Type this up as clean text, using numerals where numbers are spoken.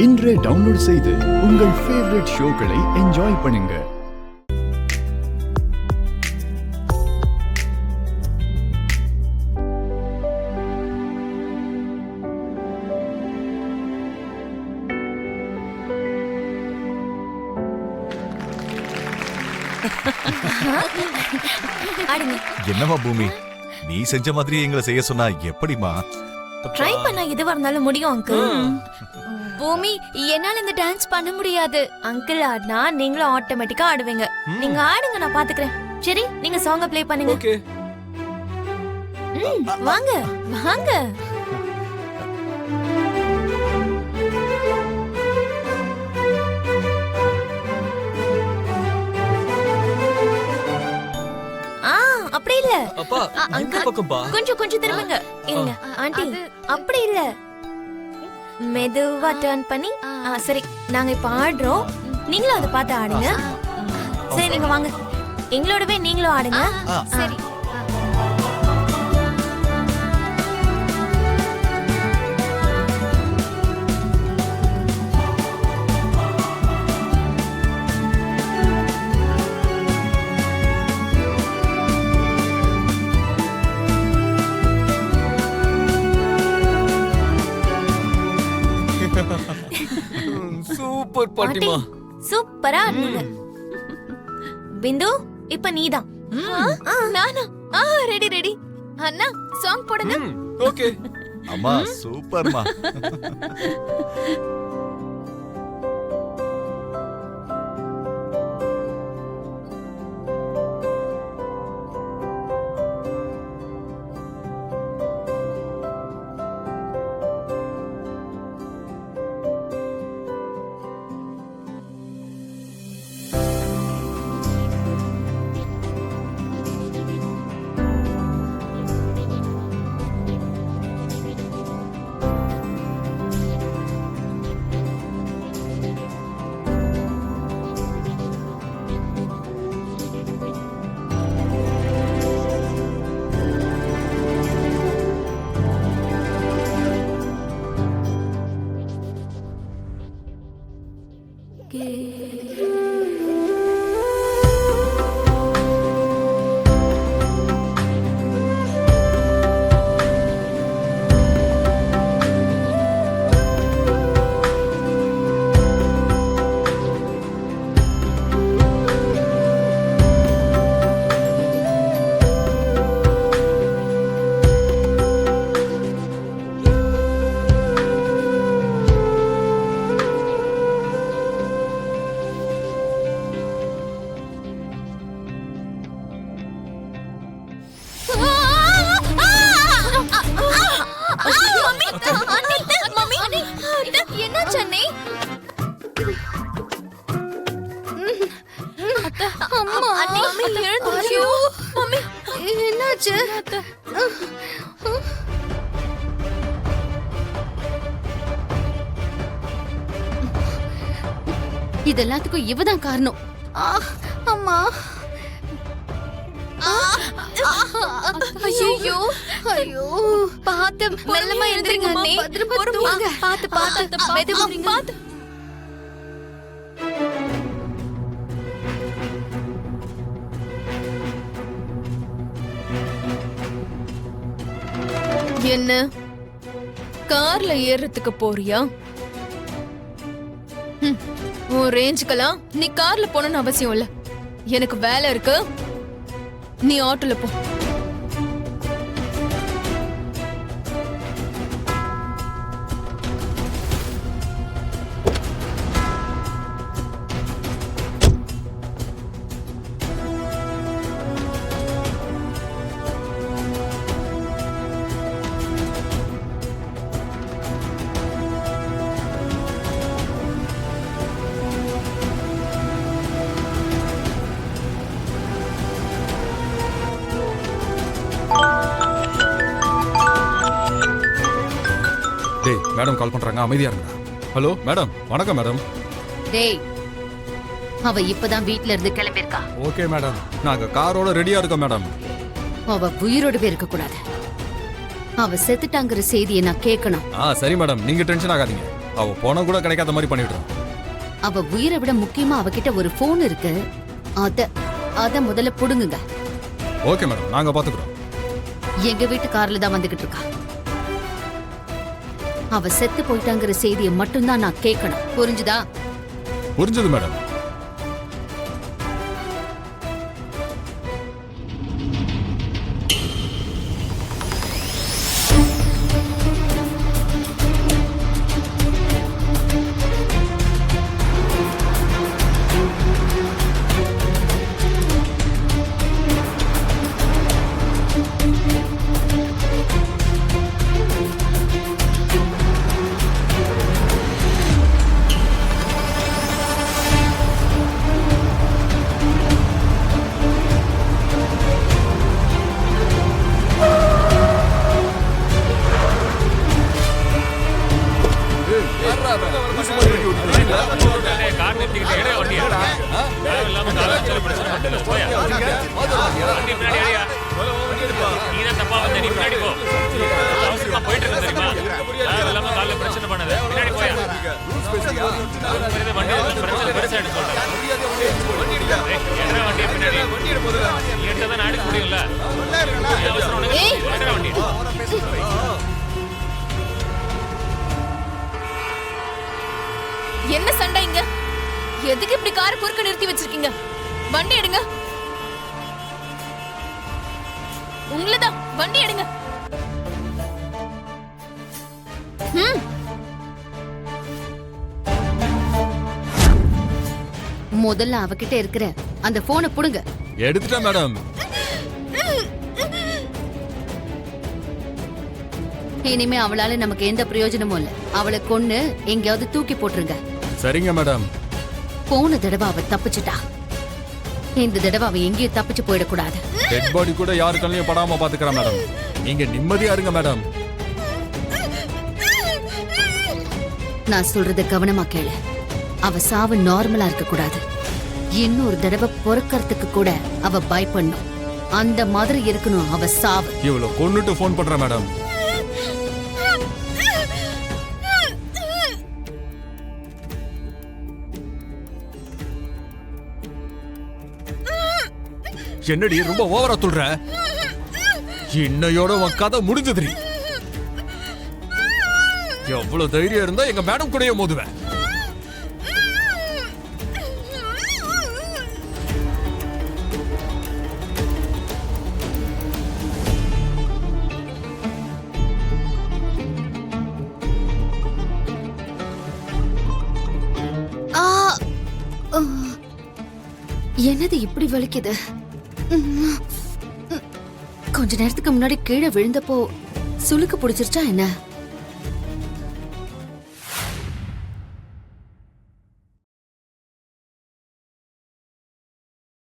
இன்றே டவுன்லோட் செய்து உங்கள் ஃபேவரட் ஷோக்களை என்ஜாய் பண்ணுங்க. என்னவா பூமி, நீ செஞ்ச மாதிரி எங்களை செய்ய சொன்னா எப்படிமா? ட்ரை பண்ணா எதுவா இருந்தாலும் முடியும் அங்கிள். பூமி, என்னால இந்த டான்ஸ் பண்ண முடியாது. அங்கிள் ஆடினா நீங்களும் ஆட்டோமேட்டிக்கா ஆடுவீங்க. நீங்க ஆடுங்க, நான் பாத்துக்கிறேன். சரி, நீங்க சாங்க ப்ளே பண்ணுங்க. ஓகே. வாங்க வாங்க. அப்படி இல்ல அப்பா, இந்த பக்கம் பா. கொஞ்சம் திரும்புங்க. இருங்க ஆண்டி, அப்படி இல்ல, மெதுவா டர்ன் பண்ணி. சரி, நாங்க இப்ப ஆடுறோம், நீங்களும் அதை பார்த்து ஆடுங்க. சரி, நீங்க வாங்க, எங்களோடவே நீங்களும் ஆடுங்க. சரி. சூப்பர் பாட்டிமா, சூப்பரா ஆடுங்க. பிந்து, இப்ப நீதான். நானா? ரெடி. அண்ணா, சாங் போடுங்க. ஓகே. அம்மா சூப்பர்மா. இதெல்லாத்துக்கும் இவதான் காரணம். அம்மா, ஐயோ பாத்து மெல்லமா எழுந்திருங்க அண்ணே. பாத்து மெதுவா பாத்து. என்ன கார்ல ஏறதுக்கு போறியா? உன் ரேஞ்சுக்கெல்லாம் நீ கார்ல போகணும்னு அவசியம் இல்ல. எனக்கு வேலை இருக்கு, நீ ஆட்டோல போ. டேய், மேடம் கால் பண்றாங்க, அமைதியா இருங்க. ஹலோ மேடம், வணக்கம் மேடம். டேய், அவ இப்பதான் வீட்ல இருந்து கிளம்பிருக்கா. ஓகே மேடம், நாங்க காரோட ரெடியா இருக்கோம் மேடம். அவ உயிரோடவே இருக்க கூடாது. அவ செத்துட்டாங்கிற செய்தியை நான் கேட்கணும். சரி மேடம், நீங்க டென்ஷன் ஆகாதீங்க. அவ போன கூட கிடைக்காத மாதிரி பண்ணிடுறான். அவ உயிரை விட முக்கியமா அவகிட்ட ஒரு போன் இருக்கு. அத முதல்ல புடுங்குங்க. ஓகே மேடம், நாங்க பாத்துக்கிறோம். எங்க வீட்டு கார்ல தான் வந்துகிட்டு இருக்கா. அவ செத்து போயிட்டாங்கிற செய்தியை மட்டும்தான் நான் கேட்கணும். புரிஞ்சுதா? புரிஞ்சது மேடம். என்ன சண்டை இங்க? எதுக்கு இப்படி காரை குறுக்க நிறுத்தி வச்சிருக்கீங்க? வண்டி எடுங்க. உங்களதான் வண்டி எடுங்க. முதல்ல அவகிட்ட இருக்கிற அந்த போனை புடுங்க. எடுத்துட்டேன் மேடம். இனிமே அவளால நமக்கு எந்த பிரயோஜனமும் இல்ல. அவளை கொன்னு எங்கேயாவது தூக்கி போட்டுருங்க. சரிங்க மேடம். போன தடவை அவ தப்பிச்சுட்டா. இந்த தடவை அவ எங்கேயும் தப்பிச்சு போயிடக்கூடாது. டெட் பாடி கூட யாரு கண்ணையும் படாம பாத்துக்கிறேன் மேடம். நீங்க நிம்மதியா இருங்க மேடம். நான் சொல்றத கவனமா கேளு. அவ சாவு நார்மலா இருக்க கூடாது. இன்னொரு தடவை பொறுக்கறதுக்கு கூட அவ பயப்படணும். அந்த மாதிரி இருக்கணும் அவ சாவு. இவ்வளவு கொன்னுட்டு போன் பண்றேன் மேடம். என்னடி ரொம்ப ஓவரா சொல்ற? இன்னையோட உன் கதை முடிஞ்சதுரி. எவ்வளவு தைரியம் இருந்தா எங்க மேடம் கூடயே மோதுவேன். என்னது இப்படி வலிக்குது? கொஞ்ச நேரத்துக்கு முன்னாடி கீழே விழுந்தப்போ சுளுக்கு பிடிச்சிருச்சா என்ன?